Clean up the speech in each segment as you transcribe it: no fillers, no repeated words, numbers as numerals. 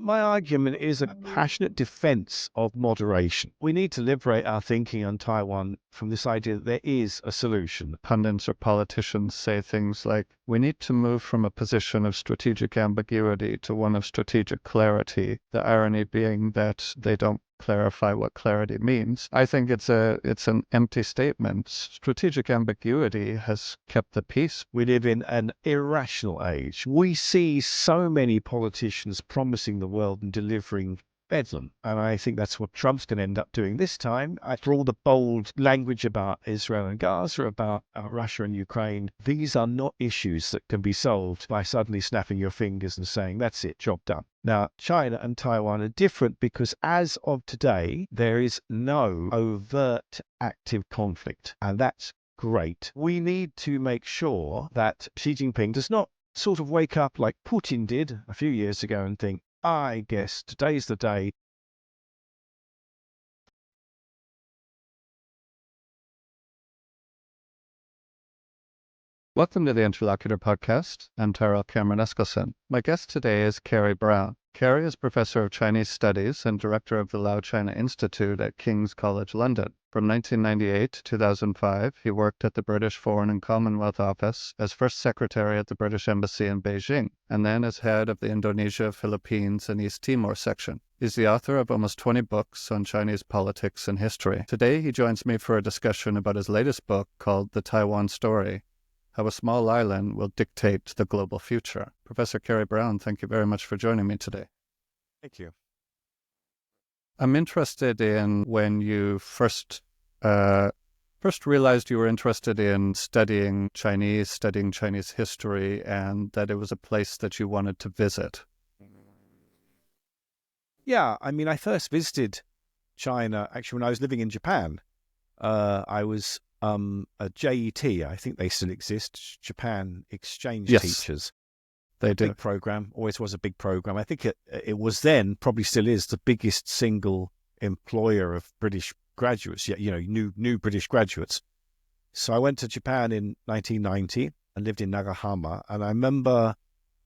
My argument is a passionate defense of moderation. We need to liberate our thinking on Taiwan from this idea that there is a solution. Pundits or politicians say things like, we need to move from a position of strategic ambiguity to one of strategic clarity, the irony being that they don't clarify what clarity means. I think it's an empty statement. Strategic ambiguity has kept the peace. We live in an irrational age. We see so many politicians promising the world and delivering bedlam. And I think that's what Trump's going to end up doing this time. After all the bold language about Israel and Gaza, about Russia and Ukraine, these are not issues that can be solved by suddenly snapping your fingers and saying, that's it, job done. Now, China and Taiwan are different because as of today, there is no overt active conflict. And that's great. We need to make sure that Xi Jinping does not sort of wake up like Putin did a few years ago and think, I guess today's the day. Welcome to the Interlocutor podcast. I'm Tyrel Cameron Eskelson. My guest today is Kerry Brown. Kerry is Professor of Chinese Studies and Director of the Lao China Institute at King's College London. From 1998 to 2005, he worked at the British Foreign and Commonwealth Office as First Secretary at the British Embassy in Beijing, and then as head of the Indonesia, Philippines, and East Timor section. He's the author of almost 20 books on Chinese politics and history. Today, he joins me for a discussion about his latest book called The Taiwan Story: How a Small Island Will Dictate the Global Future. Professor Kerry Brown, thank you very much for joining me today. Thank you. I'm interested in when you first realized you were interested in studying Chinese history, and that it was a place that you wanted to visit. Yeah, I mean, I first visited China actually when I was living in Japan. I was a JET, I think they still exist, Japan Exchange Teachers. They do. Big program, always was a big program. I think it was then, probably still is, the biggest single employer of British graduates, new British graduates. So I went to Japan in 1990 and lived in Nagahama. And I remember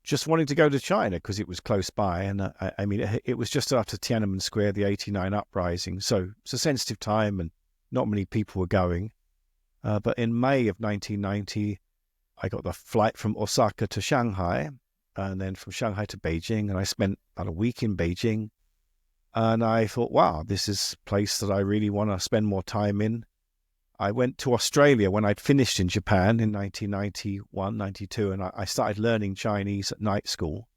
just wanting to go to China because it was close by. And I mean, it was just after Tiananmen Square, the 89 uprising. So it's a sensitive time and not many people were going. But in May of 1990, I got the flight from Osaka to Shanghai, and then from Shanghai to Beijing, and I spent about a week in Beijing. And I thought, wow, this is a place that I really want to spend more time in. I went to Australia when I'd finished in Japan in 1991, 92, and I started learning Chinese at night school.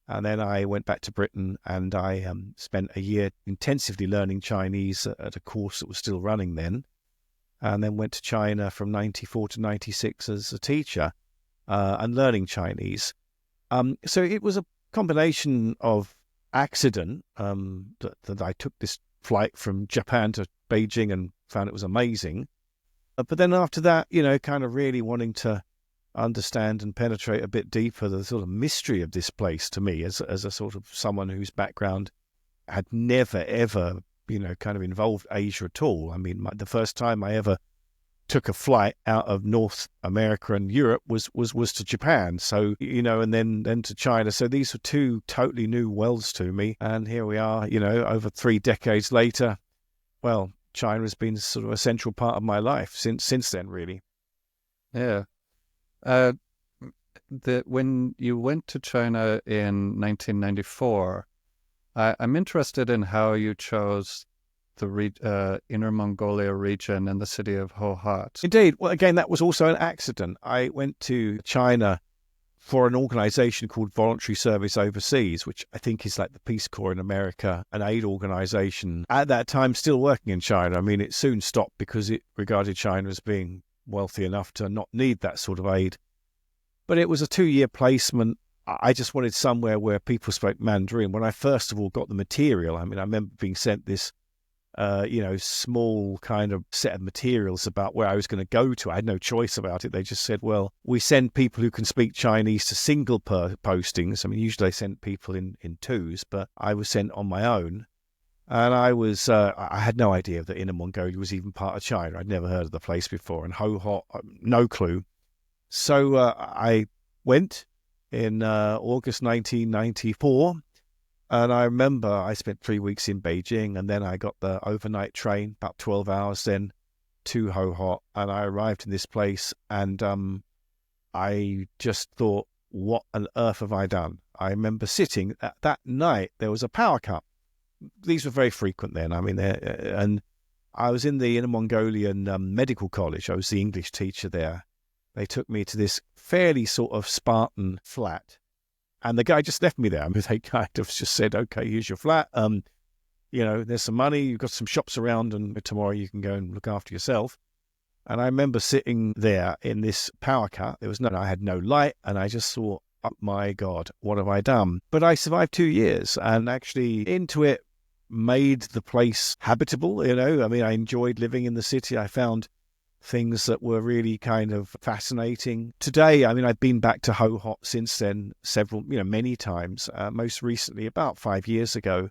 And then I went back to Britain, and I spent a year intensively learning Chinese at a course that was still running then. And then went to China from 94 to 96 as a teacher and learning Chinese. So it was a combination of accident that I took this flight from Japan to Beijing and found it was amazing. But then after that, kind of really wanting to understand and penetrate a bit deeper the sort of mystery of this place to me as a sort of someone whose background had never, ever kind of involved Asia at all. I mean, the first time I ever took a flight out of North America and Europe was to Japan. So, and then to China. So these were two totally new worlds to me. And here we are, over 3 decades later. Well, China has been sort of a central part of my life since then, really. Yeah. When you went to China in 1994, I'm interested in how you chose the Inner Mongolia region and the city of Hohhot. Indeed. Well, again, that was also an accident. I went to China for an organization called Voluntary Service Overseas, which I think is like the Peace Corps in America, an aid organization. At that time, still working in China. I mean, it soon stopped because it regarded China as being wealthy enough to not need that sort of aid. But it was a 2-year placement. I just wanted somewhere where people spoke Mandarin. When I first of all got the material, I mean, I remember being sent this small kind of set of materials about where I was going to go to. I had no choice about it. They just said, well, we send people who can speak Chinese to single postings. I mean, usually they send people in twos, but I was sent on my own. And I had no idea that Inner Mongolia was even part of China. I'd never heard of the place before. And Hohhot, no clue. So I went in August 1994. And I remember I spent 3 weeks in Beijing, and then I got the overnight train, about 12 hours then, to Ho Hot, and I arrived in this place, and I just thought, what on earth have I done? I remember sitting that night, there was a power cut. These were very frequent then. I mean, and I was in the Inner Mongolian Medical College. I was the English teacher there. They took me to this fairly sort of Spartan flat, and the guy just left me there. I mean, they kind of just said, okay, here's your flat. There's some money. You've got some shops around, and tomorrow you can go and look after yourself. And I remember sitting there in this power cut. I had no light, and I just thought, oh my God, what have I done? But I survived 2 years, and actually into it made the place habitable. I mean, I enjoyed living in the city. I found things that were really kind of fascinating. Today, I mean, I've been back to Ho Hot since then many times, most recently about 5 years ago.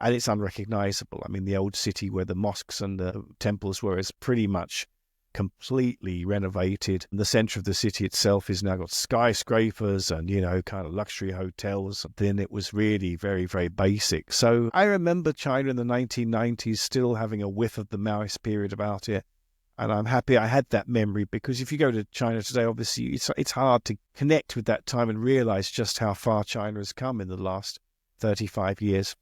And it's unrecognizable. I mean, the old city where the mosques and the temples were is pretty much completely renovated. The center of the city itself has now got skyscrapers and, kind of luxury hotels. Then it was really very, very basic. So I remember China in the 1990s still having a whiff of the Maoist period about it. And I'm happy I had that memory, because if you go to China today, obviously it's hard to connect with that time and realize just how far China has come in the last 35 years.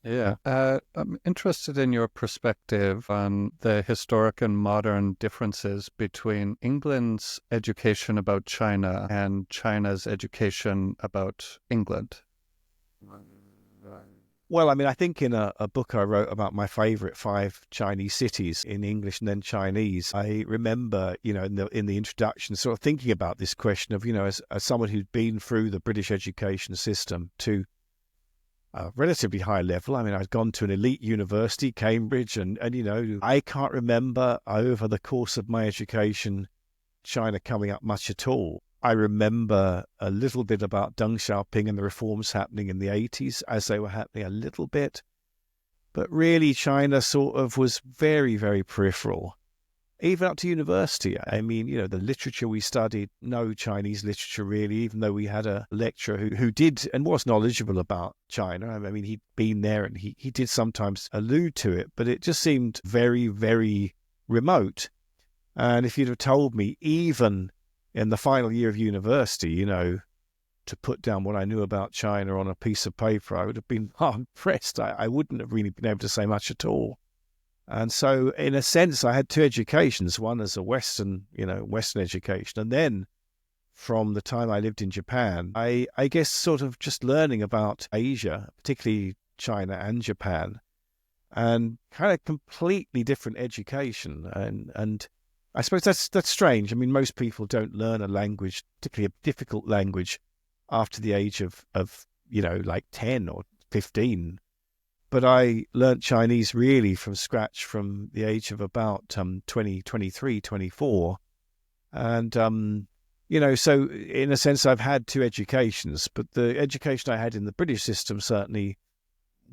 Yeah. I'm interested in your perspective on the historic and modern differences between England's education about China and China's education about England. Well, I mean, I think in a book I wrote about my favorite 5 Chinese cities in English and then Chinese, I remember, in the introduction, sort of thinking about this question of, as someone who'd been through the British education system to a relatively high level. I mean, I'd gone to an elite university, Cambridge, and I can't remember over the course of my education, China coming up much at all. I remember a little bit about Deng Xiaoping and the reforms happening in the 80s as they were happening a little bit. But really, China sort of was very, very peripheral. Even up to university. I mean, the literature we studied, no Chinese literature really, even though we had a lecturer who did and was knowledgeable about China. I mean, he'd been there and he did sometimes allude to it, but it just seemed very, very remote. And if you'd have told me, even in the final year of university, to put down what I knew about China on a piece of paper, I would have been hard pressed. I wouldn't have really been able to say much at all. And so, in a sense, I had 2 educations, one as a Western education. And then from the time I lived in Japan, I guess sort of just learning about Asia, particularly China and Japan, and kind of completely different education. And I suppose that's strange. I mean, most people don't learn a language, particularly a difficult language, after the age of like 10 or 15. But I learnt Chinese really from scratch from the age of about 20, 23, 24. And, so in a sense, I've had 2 educations, but the education I had in the British system certainly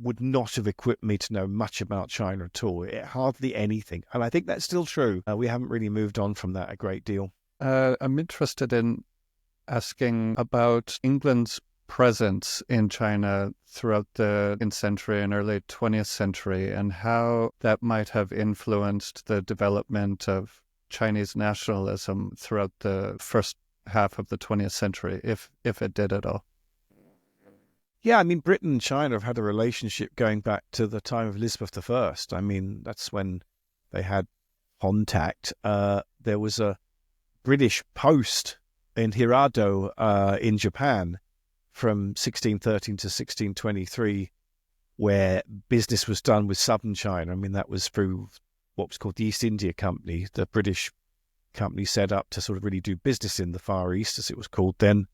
would not have equipped me to know much about China at all. Hardly anything. And I think that's still true. We haven't really moved on from that a great deal. I'm interested in asking about England's presence in China throughout the 19th century and early 20th century, and how that might have influenced the development of Chinese nationalism throughout the first half of the 20th century, if it did at all. Yeah, I mean, Britain and China have had a relationship going back to the time of Elizabeth I. I mean, that's when they had contact. There was a British post in Hirado in Japan from 1613 to 1623, where business was done with southern China. I mean, that was through what was called the East India Company, the British company set up to sort of really do business in the Far East, as it was called then.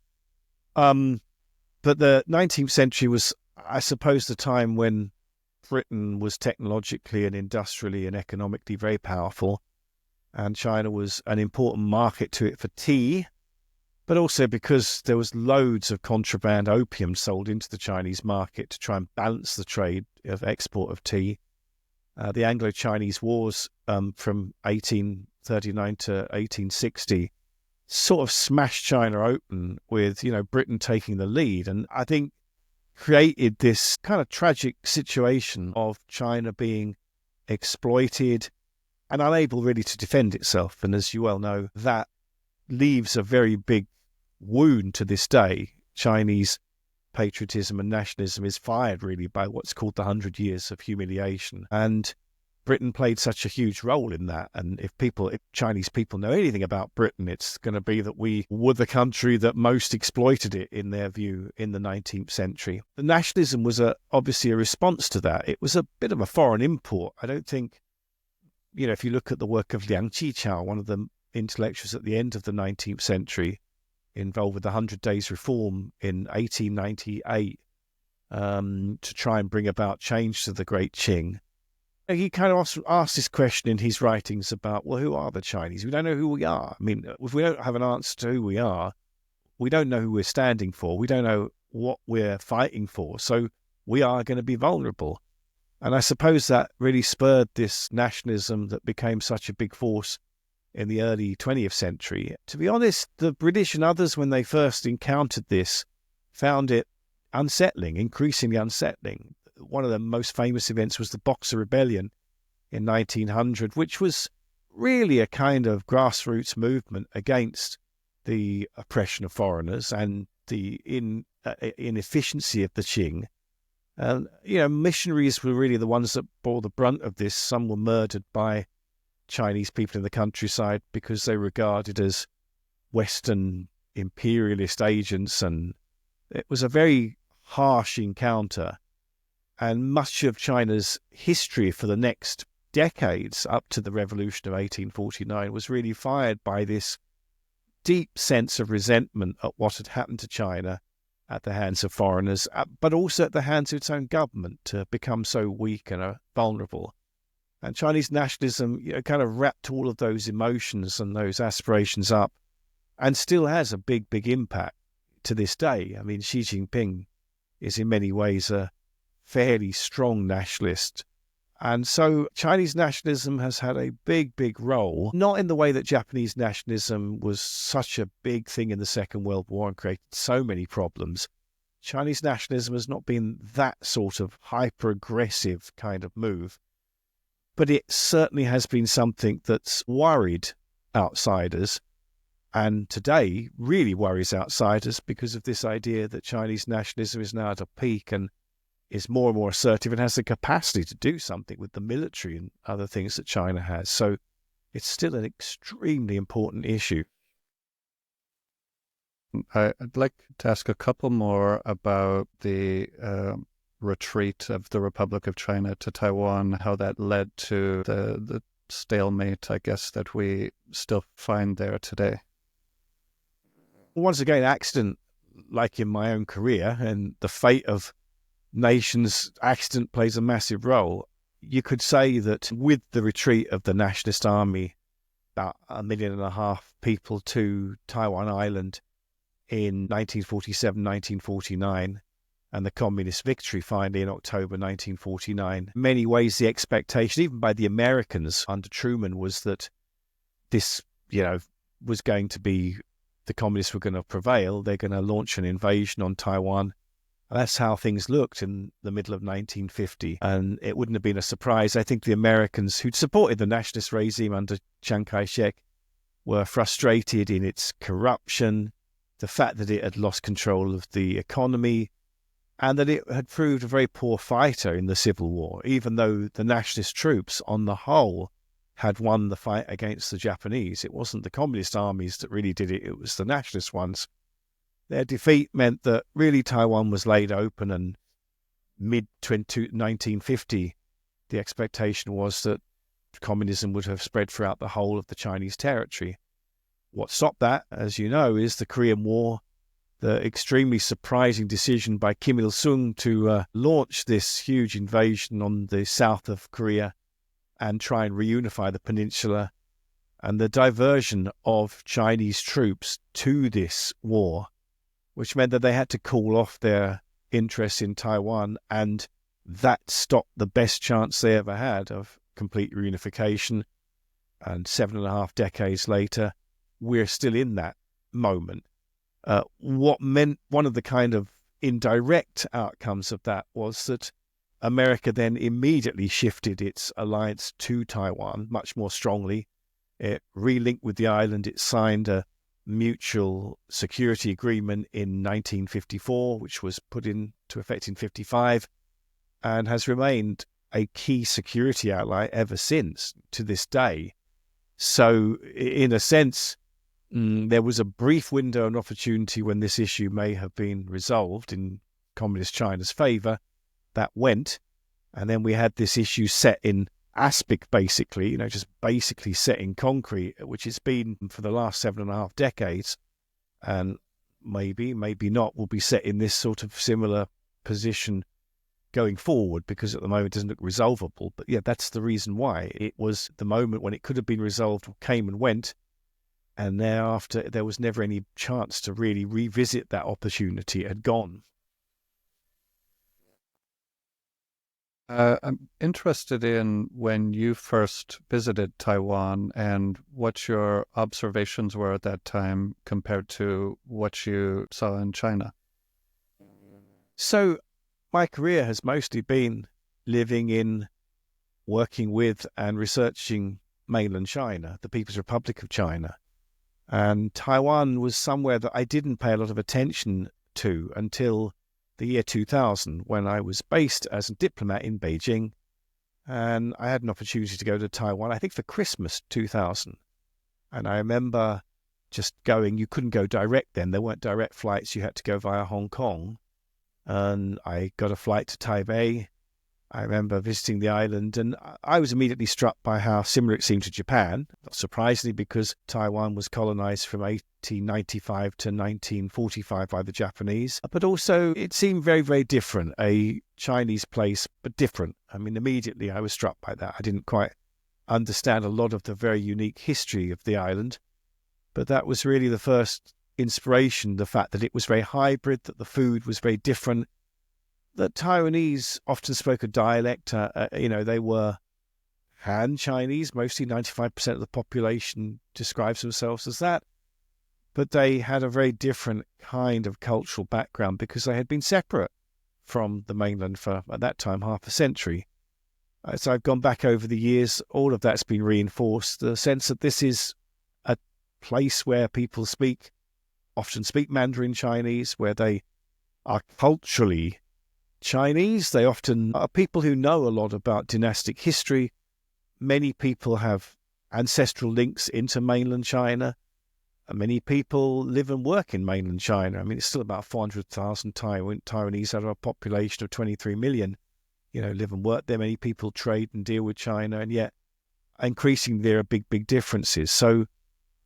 But the 19th century was, I suppose, the time when Britain was technologically and industrially and economically very powerful, and China was an important market to it for tea, but also because there was loads of contraband opium sold into the Chinese market to try and balance the trade of export of tea. The Anglo-Chinese Wars from 1839 to 1860 sort of smashed China open with, Britain taking the lead. And I think created this kind of tragic situation of China being exploited and unable really to defend itself. And as you well know, that leaves a very big wound to this day. Chinese patriotism and nationalism is fired really by what's called the 100 Years of Humiliation. And Britain played such a huge role in that. And if Chinese people know anything about Britain, it's going to be that we were the country that most exploited it, in their view, in the 19th century. The nationalism was obviously a response to that. It was a bit of a foreign import. I don't think, if you look at the work of Liang Qichao, one of the intellectuals at the end of the 19th century, involved with the 100 Days Reform in 1898 to try and bring about change to the Great Qing. He kind of asked this question in his writings about, well, who are the Chinese? We don't know who we are. I mean, if we don't have an answer to who we are, we don't know who we're standing for. We don't know what we're fighting for. So we are going to be vulnerable. And I suppose that really spurred this nationalism that became such a big force in the early 20th century. To be honest, the British and others, when they first encountered this, found it unsettling, increasingly unsettling. One of the most famous events was the Boxer Rebellion in 1900, which was really a kind of grassroots movement against the oppression of foreigners and the inefficiency of the Qing. And, missionaries were really the ones that bore the brunt of this. Some were murdered by Chinese people in the countryside because they were regarded as Western imperialist agents, and it was a very harsh encounter. And much of China's history for the next decades up to the revolution of 1849 was really fired by this deep sense of resentment at what had happened to China at the hands of foreigners, but also at the hands of its own government, to become so weak and vulnerable. And Chinese nationalism kind of wrapped all of those emotions and those aspirations up, and still has a big, big impact to this day. I mean, Xi Jinping is in many ways a fairly strong nationalist. And so Chinese nationalism has had a big, big role, not in the way that Japanese nationalism was such a big thing in the Second World War and created so many problems. Chinese nationalism has not been that sort of hyper-aggressive kind of move. But it certainly has been something that's worried outsiders, and today really worries outsiders because of this idea that Chinese nationalism is now at a peak and is more and more assertive and has the capacity to do something with the military and other things that China has. So it's still an extremely important issue. I'd like to ask a couple more about the retreat of the Republic of China to Taiwan, how that led to the stalemate, I guess, that we still find there today. Once again, accident, like in my own career, and the fate of nations, accident plays a massive role. You could say that with the retreat of the nationalist army, about 1.5 million people to Taiwan Island in 1947, 1949, and the communist victory finally in October 1949. In many ways, the expectation, even by the Americans under Truman, was that this, was going to be, the communists were going to prevail. They're going to launch an invasion on Taiwan. And that's how things looked in the middle of 1950. And it wouldn't have been a surprise. I think the Americans who'd supported the nationalist regime under Chiang Kai-shek were frustrated in its corruption, the fact that it had lost control of the economy, and that it had proved a very poor fighter in the Civil War, even though the nationalist troops, on the whole, had won the fight against the Japanese. It wasn't the communist armies that really did it, it was the nationalist ones. Their defeat meant that really Taiwan was laid open, and mid-1950, the expectation was that communism would have spread throughout the whole of the Chinese territory. What stopped that, as you know, is the Korean War, the extremely surprising decision by Kim Il-sung to launch this huge invasion on the south of Korea and try and reunify the peninsula, and the diversion of Chinese troops to this war, which meant that they had to call off their interests in Taiwan, and that stopped the best chance they ever had of complete reunification. And 7.5 decades later, we're still in that moment. What meant one of the kind of indirect outcomes of that was that America then immediately shifted its alliance to Taiwan much more strongly. It relinked with the island. It signed a mutual security agreement in 1954, which was put into effect in 55, and has remained a key security ally ever since to this day. So, in a sense, there was a brief window of opportunity when this issue may have been resolved in Communist China's favor. That went, and then we had this issue set in aspic, basically, just basically set in concrete, which it's been for the last 7.5 decades, and maybe not will be set in this sort of similar position going forward, because at the moment it doesn't look resolvable. But yeah, that's the reason why. It was the moment when it could have been resolved, came and went, and thereafter there was never any chance to really revisit that opportunity. It had gone. I'm interested in when you first visited Taiwan and what your observations were at that time compared to what you saw in China. So my career has mostly been living in, working with and researching mainland China, the People's Republic of China. And Taiwan was somewhere that I didn't pay a lot of attention to until the year 2000, when I was based as a diplomat in Beijing, and I had an opportunity to go to Taiwan, I think for Christmas 2000. And I remember just going, you couldn't go direct then, there weren't direct flights, you had to go via Hong Kong. And I got a flight to Taipei. I remember visiting the island, and I was immediately struck by how similar it seemed to Japan, not surprisingly, because Taiwan was colonized from 1895 to 1945 by the Japanese. But also, it seemed very, very different, a Chinese place, but different. I mean, immediately I was struck by that. I didn't quite understand a lot of the very unique history of the island, but that was really the first inspiration, the fact that it was very hybrid, that the food was very different, that Taiwanese often spoke a dialect. They were Han Chinese. Mostly 95% of the population describes themselves as that. But they had a very different kind of cultural background because they had been separate from the mainland for, at that time, half a century. As I've gone back over the years, all of that's been reinforced. The sense that this is a place where people often speak Mandarin Chinese, where they are culturally Chinese. They often are people who know a lot about dynastic history. Many people have ancestral links into mainland China. Many people live and work in mainland China. I mean, it's still about 400,000 Taiwanese out of a population of 23 million, live and work there. Many people trade and deal with China, and yet increasingly there are big, big differences. So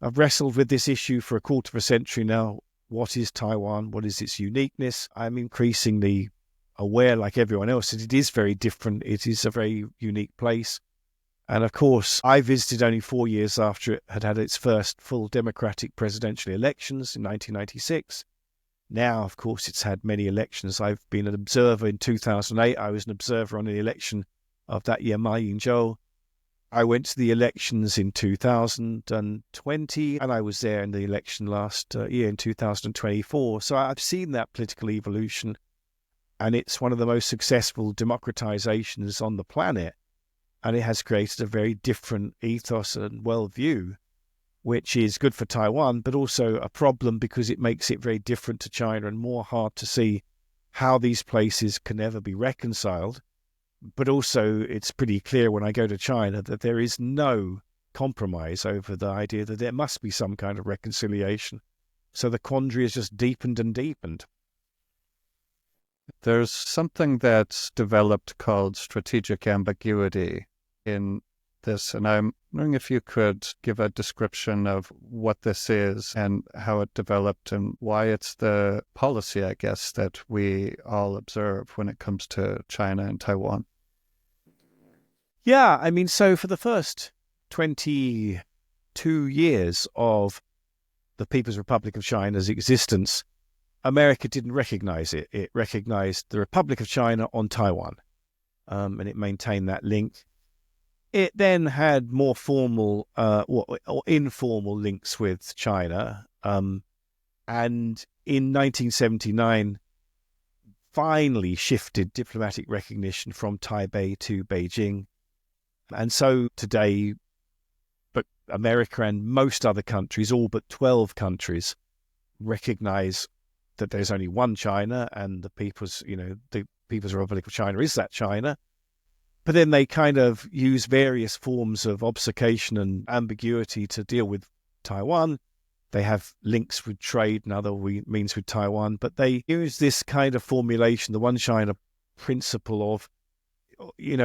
I've wrestled with this issue for a quarter of a century now. What is Taiwan? What is its uniqueness? I'm increasingly aware, like everyone else, that it is very different. It is a very unique place. And of course, I visited only 4 years after it had had its first full democratic presidential elections in 1996. Now, of course, it's had many elections. I've been an observer in 2008. I was an observer on the election of that year, Ma Ying-jeou. I went to the elections in 2020, and I was there in the election last year in 2024. So I've seen that political evolution, and it's one of the most successful democratizations on the planet. And it has created a very different ethos and worldview, which is good for Taiwan, but also a problem because it makes it very different to China and more hard to see how these places can ever be reconciled. But also, it's pretty clear when I go to China that there is no compromise over the idea that there must be some kind of reconciliation. So the quandary has just deepened and deepened. There's something that's developed called strategic ambiguity in this, and I'm wondering if you could give a description of what this is and how it developed and why it's the policy, I guess, that we all observe when it comes to China and Taiwan. Yeah, I mean, so for the first 22 years of the People's Republic of China's existence, America didn't recognize it. It recognized the Republic of China on Taiwan, and it maintained that link. It then had more formal or informal links with China. And in 1979, finally shifted diplomatic recognition from Taipei to Beijing. And so today, but America and most other countries, all but 12 countries, recognize that there's only one China, and the People's Republic of China is that China. But then they kind of use various forms of obfuscation and ambiguity to deal with Taiwan. They have links with trade and other means with Taiwan, but they use this kind of formulation, the one China principle of,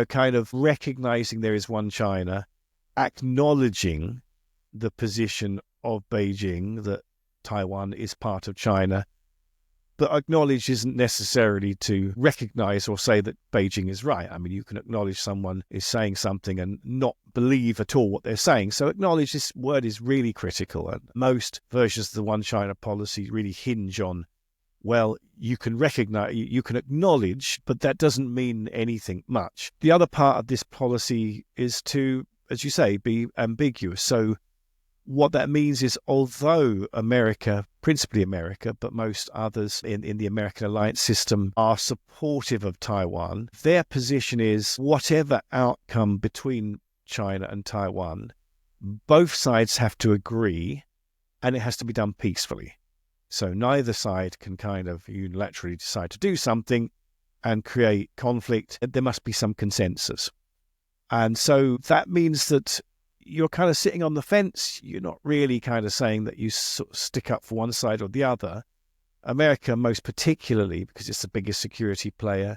kind of recognizing there is one China, acknowledging the position of Beijing that Taiwan is part of China, but acknowledge isn't necessarily to recognize or say that Beijing is right. I mean, you can acknowledge someone is saying something and not believe at all what they're saying. So acknowledge, this word is really critical. And most versions of the one China policy really hinge on, well, you can recognize, you can acknowledge, but that doesn't mean anything much. The other part of this policy is to, as you say, be ambiguous. So what that means is, although America, principally America, but most others in the American alliance system are supportive of Taiwan, their position is whatever outcome between China and Taiwan, both sides have to agree, and it has to be done peacefully. So neither side can kind of unilaterally decide to do something and create conflict. There must be some consensus. And so that means that you're kind of sitting on the fence. You're not really kind of saying that you sort of stick up for one side or the other. America, most particularly, because it's the biggest security player,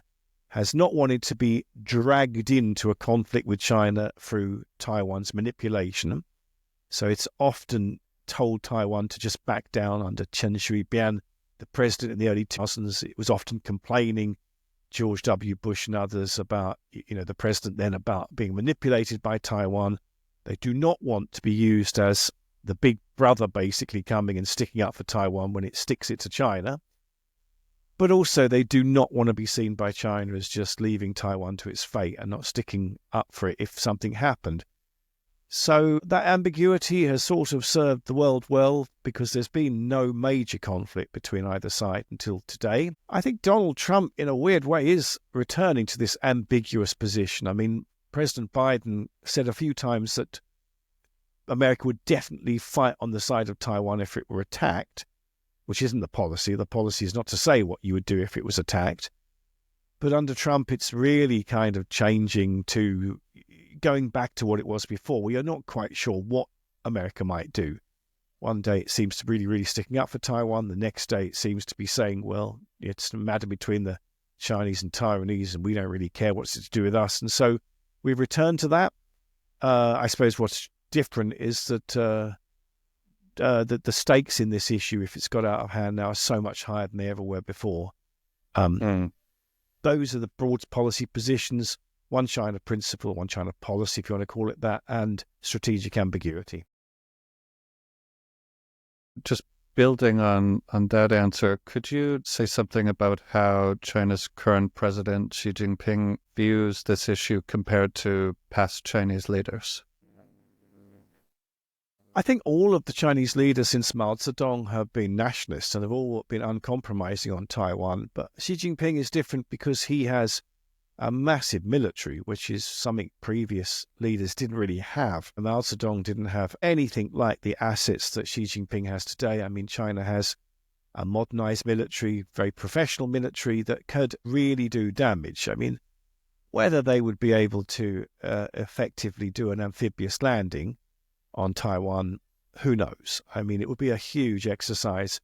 has not wanted to be dragged into a conflict with China through Taiwan's manipulation. So it's often told Taiwan to just back down under Chen Shui-bian, the president in the early 2000s. It was often complaining, George W. Bush and others, about, the president then, about being manipulated by Taiwan. They do not want to be used as the big brother basically coming and sticking up for Taiwan when it sticks it to China. But also they do not want to be seen by China as just leaving Taiwan to its fate and not sticking up for it if something happened. So that ambiguity has sort of served the world well, because there's been no major conflict between either side until today. I think Donald Trump, in a weird way, is returning to this ambiguous position. I mean, President Biden said a few times that America would definitely fight on the side of Taiwan if it were attacked, which isn't the policy. The policy is not to say what you would do if it was attacked. But under Trump, it's really kind of changing to going back to what it was before. We are not quite sure what America might do. One day it seems to be really sticking up for Taiwan. The next day it seems to be saying, well, it's a matter between the Chinese and Taiwanese, and we don't really care what's it to do with us. And so we've returned to that. I suppose what's different is that the stakes in this issue, if it's got out of hand now, are so much higher than they ever were before. Those are the broad policy positions: one China principle, one China policy, if you want to call it that, and strategic ambiguity. Just building on that answer, could you say something about how China's current president, Xi Jinping, views this issue compared to past Chinese leaders? I think all of the Chinese leaders since Mao Zedong have been nationalists and have all been uncompromising on Taiwan. But Xi Jinping is different because he has a massive military, which is something previous leaders didn't really have. Mao Zedong didn't have anything like the assets that Xi Jinping has today. I mean, China has a modernized military, very professional military that could really do damage. I mean, whether they would be able to effectively do an amphibious landing on Taiwan, who knows? I mean, it would be a huge exercise.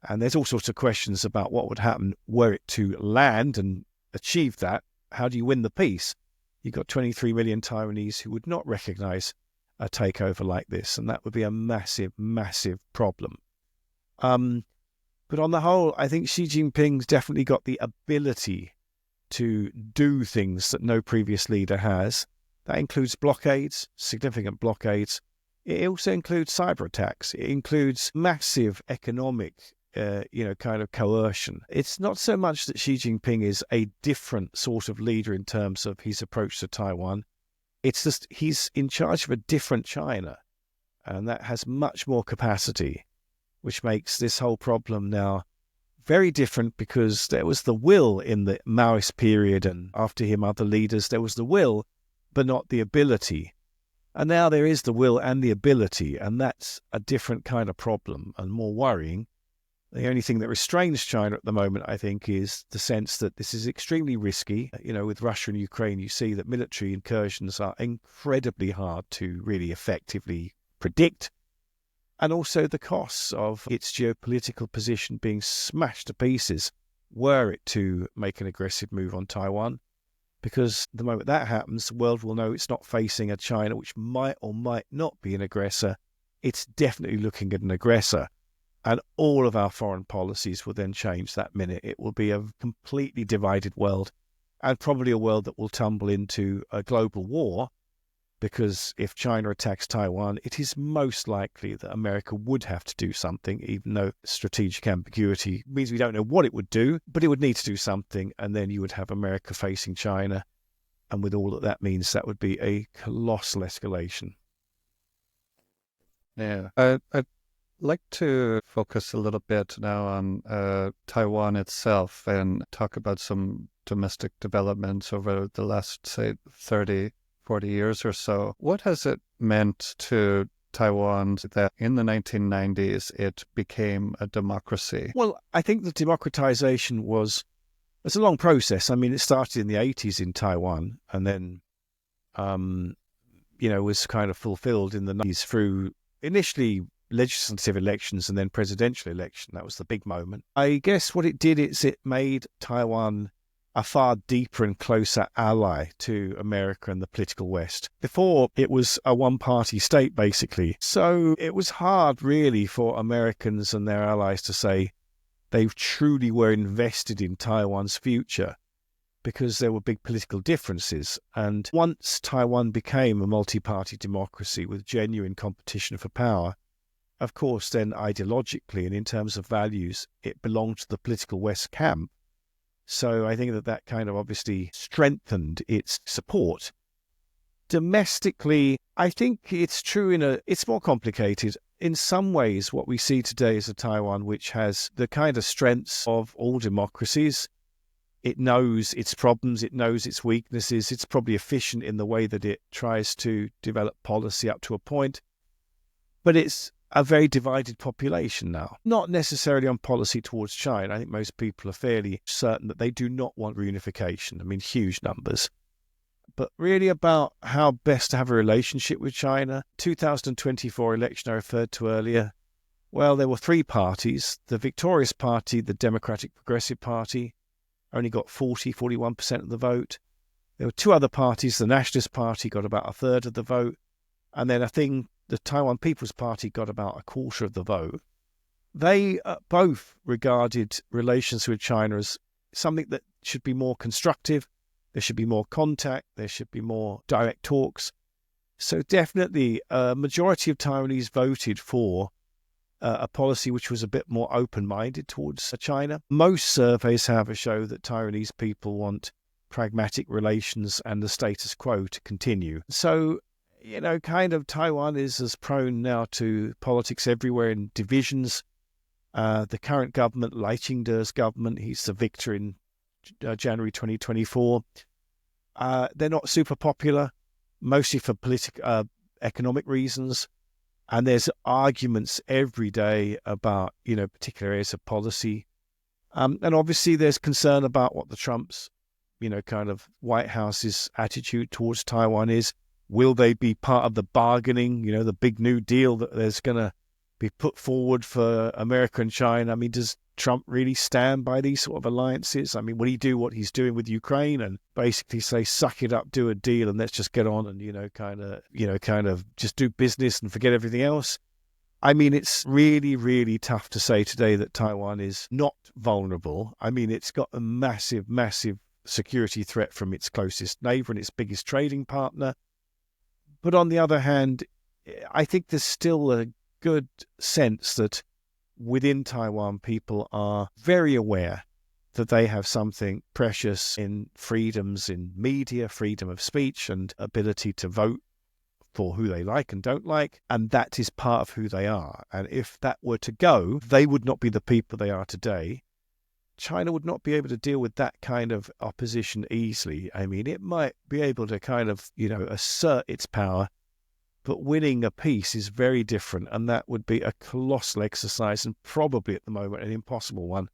And there's all sorts of questions about what would happen were it to land and achieve that. How do you win the peace? You've got 23 million Taiwanese who would not recognize a takeover like this, and that would be a massive, massive problem. But on the whole, I think Xi Jinping's definitely got the ability to do things that no previous leader has. That includes blockades, significant blockades. It also includes cyber attacks. It includes massive economic kind of coercion. It's not so much that Xi Jinping is a different sort of leader in terms of his approach to Taiwan. It's just he's in charge of a different China, and that has much more capacity, which makes this whole problem now very different because there was the will in the Maoist period, and after him other leaders, there was the will, but not the ability. And now there is the will and the ability, and that's a different kind of problem and more worrying. The only thing that restrains China at the moment, I think, is the sense that this is extremely risky. With Russia and Ukraine, you see that military incursions are incredibly hard to really effectively predict. And also the costs of its geopolitical position being smashed to pieces were it to make an aggressive move on Taiwan. Because the moment that happens, the world will know it's not facing a China which might or might not be an aggressor. It's definitely looking at an aggressor. And all of our foreign policies will then change that minute. It will be a completely divided world, and probably a world that will tumble into a global war, because if China attacks Taiwan, it is most likely that America would have to do something, even though strategic ambiguity means we don't know what it would do, but it would need to do something, and then you would have America facing China. And with all that means, that would be a colossal escalation. Yeah, I'd like to focus a little bit now on Taiwan itself and talk about some domestic developments over the last, say, 30, 40 years or so. What has it meant to Taiwan that in the 1990s it became a democracy? Well, I think the democratization it's a long process. I mean, it started in the 80s in Taiwan, and then, was kind of fulfilled in the 90s through initially legislative elections and then presidential election. That was the big moment. I guess what it did is it made Taiwan a far deeper and closer ally to America and the political West. Before, it was a one-party state, basically. So it was hard, really, for Americans and their allies to say they truly were invested in Taiwan's future, because there were big political differences. And once Taiwan became a multi-party democracy with genuine competition for power, of course, then ideologically and in terms of values, it belonged to the political West camp. So I think that kind of obviously strengthened its support. Domestically, I think it's true it's more complicated. In some ways, what we see today is a Taiwan which has the kind of strengths of all democracies. It knows its problems, it knows its weaknesses, it's probably efficient in the way that it tries to develop policy up to a point. But it's a very divided population now. Not necessarily on policy towards China. I think most people are fairly certain that they do not want reunification. I mean, huge numbers. But really about how best to have a relationship with China. 2024 election I referred to earlier. Well, there were three parties. The victorious party, the Democratic Progressive Party, only got 41% of the vote. There were two other parties. The Nationalist Party got about a third of the vote. And then the Taiwan People's Party got about a quarter of the vote. They both regarded relations with China as something that should be more constructive. There should be more contact. There should be more direct talks. So definitely a majority of Taiwanese voted for a policy which was a bit more open-minded towards China. Most surveys, however, show that Taiwanese people want pragmatic relations and the status quo to continue. So kind of Taiwan is as prone now to politics everywhere in divisions. The current government, Lai Ching-de's government, he's the victor in January 2024. They're not super popular, mostly for economic reasons. And there's arguments every day about, particular areas of policy. And obviously there's concern about what the Trump's, kind of White House's attitude towards Taiwan is. Will they be part of the bargaining, the big new deal that there's going to be put forward for America and China? I mean, does Trump really stand by these sort of alliances? I mean, will he do what he's doing with Ukraine and basically say, suck it up, do a deal, and let's just get on and, kind of just do business and forget everything else? I mean, it's really, really tough to say today that Taiwan is not vulnerable. I mean, it's got a massive, massive security threat from its closest neighbor and its biggest trading partner. But on the other hand, I think there's still a good sense that within Taiwan, people are very aware that they have something precious in freedoms in media, freedom of speech, and ability to vote for who they like and don't like. And that is part of who they are. And if that were to go, they would not be the people they are today. China would not be able to deal with that kind of opposition easily. I mean, it might be able to kind of, assert its power, but winning a peace is very different, and that would be a colossal exercise and probably at the moment an impossible one.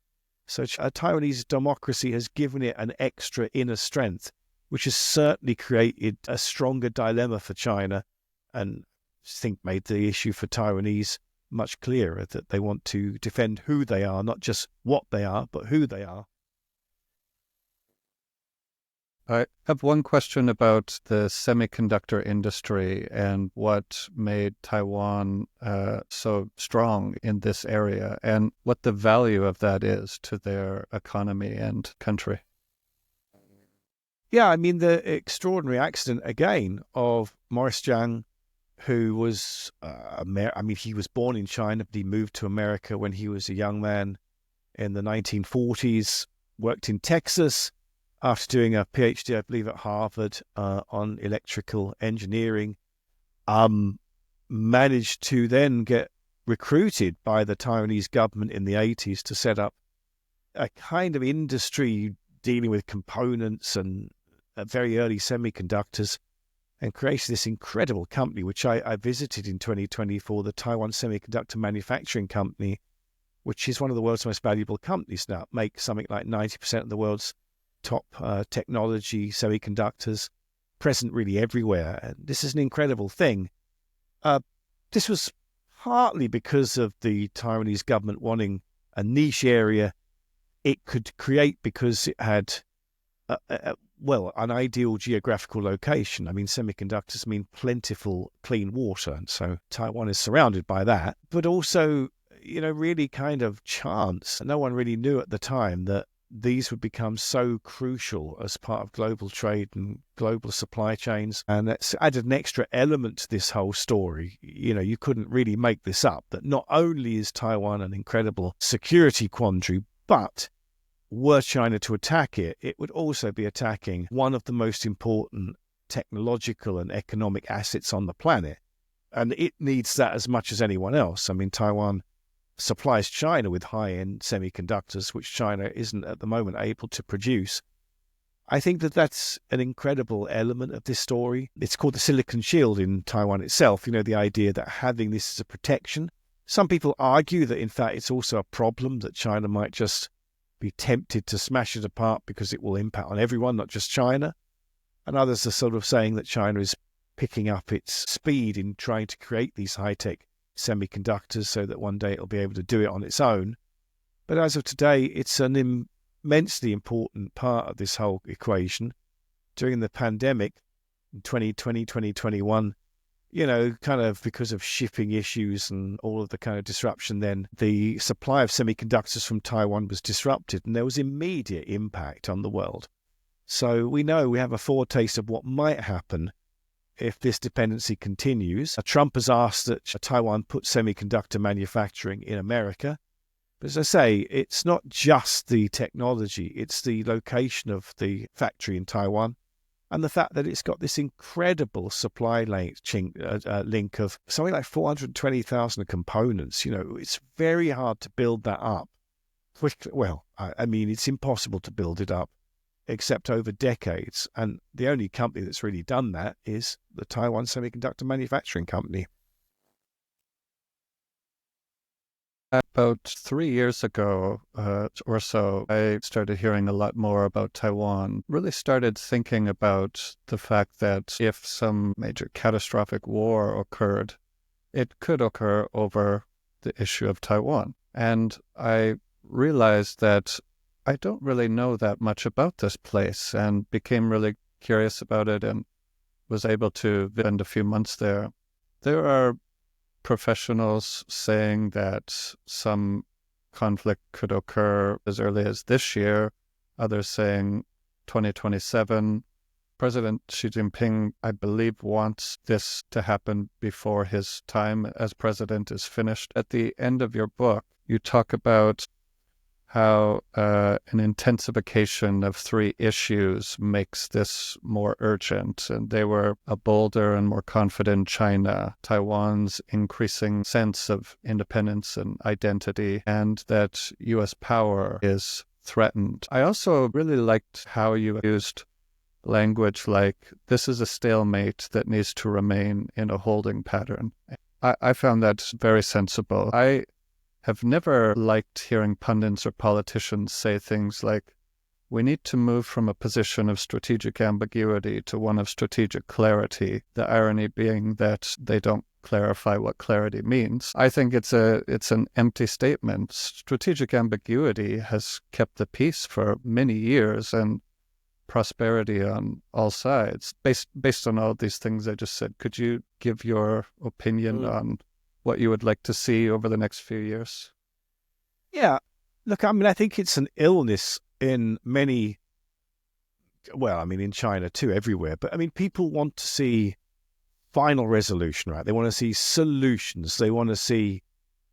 So a Taiwanese democracy has given it an extra inner strength, which has certainly created a stronger dilemma for China, and I think made the issue for Taiwanese much clearer that they want to defend who they are, not just what they are, but who they are. I have one question about the semiconductor industry and what made Taiwan so strong in this area, and what the value of that is to their economy and country. Yeah, I mean, the extraordinary accident again of Maurice Zhang, who was, he was born in China, but he moved to America when he was a young man in the 1940s, worked in Texas after doing a PhD, I believe, at Harvard on electrical engineering, managed to then get recruited by the Taiwanese government in the 80s to set up a kind of industry dealing with components and very early semiconductors, and created this incredible company, which I visited in 2024, the Taiwan Semiconductor Manufacturing Company, which is one of the world's most valuable companies now. It makes something like 90% of the world's top technology semiconductors, present really everywhere. And this is an incredible thing. This was partly because of the Taiwanese government wanting a niche area it could create because it had an ideal geographical location. I mean, semiconductors mean plentiful, clean water, and so Taiwan is surrounded by that. But also, really kind of chance. No one really knew at the time that these would become so crucial as part of global trade and global supply chains. And that's added an extra element to this whole story. You couldn't really make this up, that not only is Taiwan an incredible security quandary, but were China to attack it, it would also be attacking one of the most important technological and economic assets on the planet. And it needs that as much as anyone else. I mean, Taiwan supplies China with high-end semiconductors, which China isn't at the moment able to produce. I think that that's an incredible element of this story. It's called the Silicon Shield in Taiwan itself, the idea that having this as a protection. Some people argue that, in fact, it's also a problem, that China might just be tempted to smash it apart because it will impact on everyone, not just China. And others are sort of saying that China is picking up its speed in trying to create these high-tech semiconductors so that one day it'll be able to do it on its own. But as of today, it's an immensely important part of this whole equation. During the pandemic in 2020, 2021, kind of because of shipping issues and all of the kind of disruption, then the supply of semiconductors from Taiwan was disrupted, and there was immediate impact on the world. So we know we have a foretaste of what might happen if this dependency continues. Trump has asked that Taiwan put semiconductor manufacturing in America. But as I say, it's not just the technology, it's the location of the factory in Taiwan and the fact that it's got this incredible supply link of something like 420,000 components. It's very hard to build that up quickly. Well, I mean, it's impossible to build it up except over decades. And the only company that's really done that is the Taiwan Semiconductor Manufacturing Company. About 3 years ago or so, I started hearing a lot more about Taiwan. Really started thinking about the fact that if some major catastrophic war occurred, it could occur over the issue of Taiwan. And I realized that I don't really know that much about this place, and became really curious about it and was able to spend a few months there. There are professionals saying that some conflict could occur as early as this year, others saying 2027. President Xi Jinping, I believe, wants this to happen before his time as president is finished. At the end of your book, you talk about how an intensification of 3 issues makes this more urgent. And they were a bolder and more confident China, Taiwan's increasing sense of independence and identity, and that U.S. power is threatened. I also really liked how you used language like, this is a stalemate that needs to remain in a holding pattern. I found that very sensible. I have never liked hearing pundits or politicians say things like, we need to move from a position of strategic ambiguity to one of strategic clarity, the irony being that they don't clarify what clarity means. I think it's an empty statement. Strategic ambiguity has kept the peace for many years and prosperity on all sides. Based on all these things I just said, could you give your opinion on what you would like to see over the next few years? Yeah. Look, I mean, I think it's an illness in many, well, I mean, in China too, everywhere. But I mean, people want to see final resolution, right? They want to see solutions. They want to see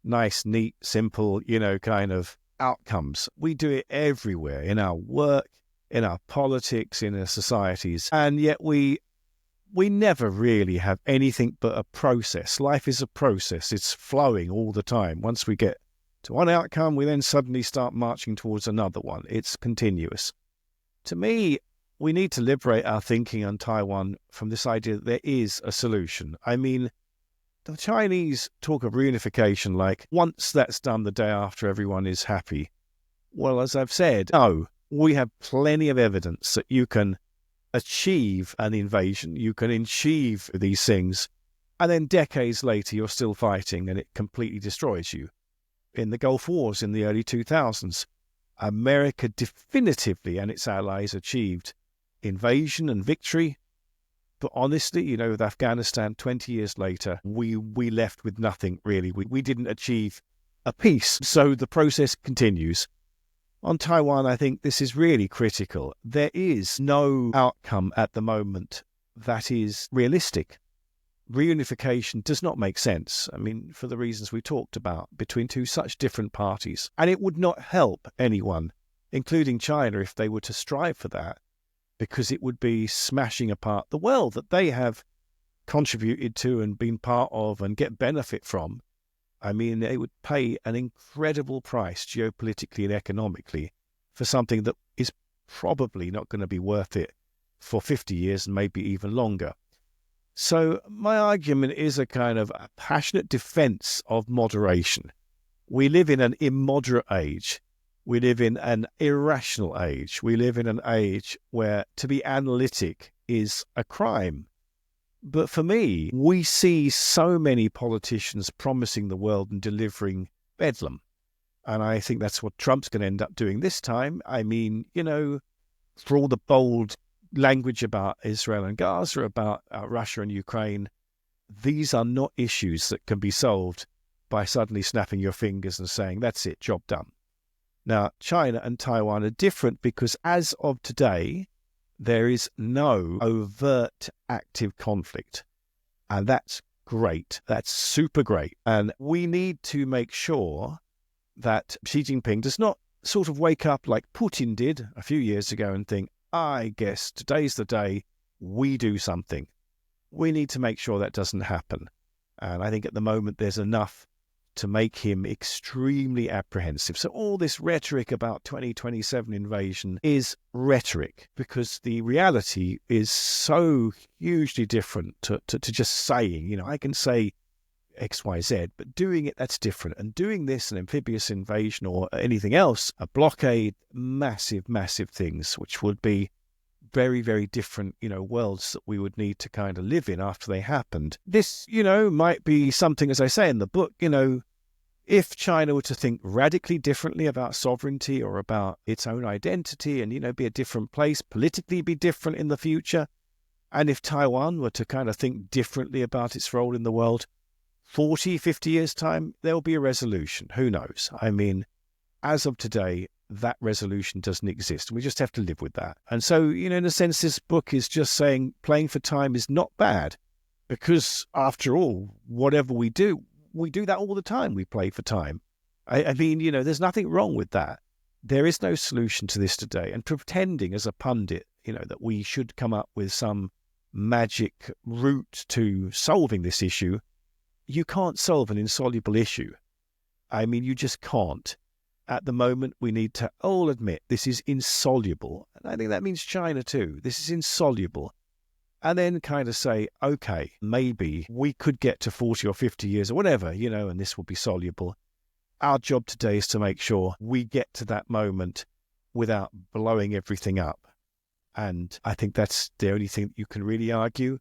nice, neat, simple, kind of outcomes. We do it everywhere in our work, in our politics, in our societies. And yet we never really have anything but a process. Life is a process. It's flowing all the time. Once we get to one outcome, we then suddenly start marching towards another one. It's continuous. To me, we need to liberate our thinking on Taiwan from this idea that there is a solution. I mean, the Chinese talk of reunification like once that's done, the day after everyone is happy. Well, as I've said, no, we have plenty of evidence that you can achieve an invasion, you can achieve these things, and then decades later you're still fighting and it completely destroys you. In the Gulf Wars in the early 2000s, America definitively and its allies achieved invasion and victory. But honestly, with Afghanistan 20 years later, we left with nothing really. We didn't achieve a peace. So the process continues. On Taiwan, I think this is really critical. There is no outcome at the moment that is realistic. Reunification does not make sense. I mean, for the reasons we talked about, between two such different parties. And it would not help anyone, including China, if they were to strive for that, because it would be smashing apart the world that they have contributed to and been part of and get benefit from. I mean, they would pay an incredible price geopolitically and economically for something that is probably not going to be worth it for 50 years and maybe even longer. So my argument is a kind of a passionate defense of moderation. We live in an immoderate age. We live in an irrational age. We live in an age where to be analytic is a crime. But for me, we see so many politicians promising the world and delivering bedlam. And I think that's what Trump's going to end up doing this time. I mean, for all the bold language about Israel and Gaza, about Russia and Ukraine, these are not issues that can be solved by suddenly snapping your fingers and saying, that's it, job done. Now, China and Taiwan are different because as of today, there is no overt active conflict. And that's great. That's super great. And we need to make sure that Xi Jinping does not sort of wake up like Putin did a few years ago and think, I guess today's the day we do something. We need to make sure that doesn't happen. And I think at the moment there's enough to make him extremely apprehensive. So all this rhetoric about 2027 invasion is rhetoric because the reality is so hugely different to just saying, I can say X, Y, Z, but doing it, that's different. And doing this, an amphibious invasion or anything else, a blockade, massive, massive things, which would be very, very different, worlds that we would need to kind of live in after they happened. This, might be something, as I say in the book, if China were to think radically differently about sovereignty or about its own identity and, be a different place, politically be different in the future, and if Taiwan were to kind of think differently about its role in the world, 40, 50 years' time, there will be a resolution. Who knows? I mean, as of today, that resolution doesn't exist. We just have to live with that. And so, in a sense, this book is just saying playing for time is not bad because, after all, whatever we do that all the time. We play for time. I mean, there's nothing wrong with that. There is no solution to this today. And pretending as a pundit, that we should come up with some magic route to solving this issue, you can't solve an insoluble issue. I mean, you just can't. at the moment, we need to all admit this is insoluble. And I think that means China too. This is insoluble. And then kind of say, okay, maybe we could get to 40 or 50 years or whatever, and this will be soluble. Our job today is to make sure we get to that moment without blowing everything up. And I think that's the only thing that you can really argue.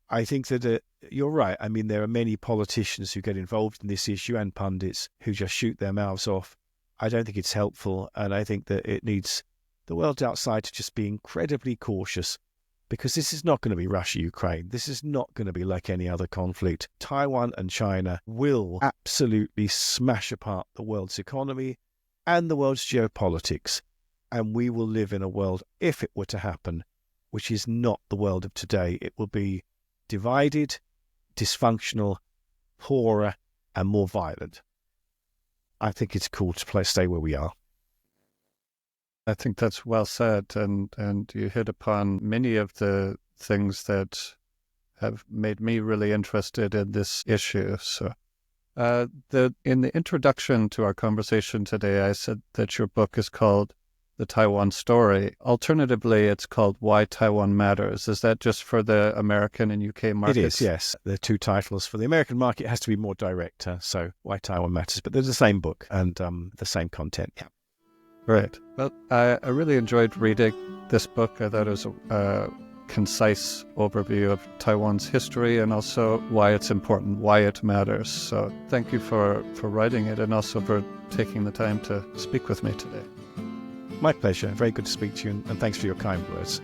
I think that you're right. I mean, there are many politicians who get involved in this issue and pundits who just shoot their mouths off. I don't think it's helpful. And I think that it needs the world outside to just be incredibly cautious, because this is not going to be Russia-Ukraine. This is not going to be like any other conflict. Taiwan and China will absolutely smash apart the world's economy and the world's geopolitics. And we will live in a world, if it were to happen, which is not the world of today. It will be divided, dysfunctional, poorer, and more violent. I think it's cool to stay where we are. I think that's well said, and you hit upon many of the things that have made me really interested in this issue. So, in the introduction to our conversation today, I said that your book is called The Taiwan Story. Alternatively, it's called Why Taiwan Matters. Is that just for the American and UK markets? It is, yes. There are two titles. For the American market, it has to be more direct, so Why Taiwan Matters. But they're the same book and the same content, yeah. Right. Well, I really enjoyed reading this book. I thought it was a concise overview of Taiwan's history and also why it's important, why it matters. So thank you for writing it and also for taking the time to speak with me today. My pleasure. Very good to speak to you, and thanks for your kind words.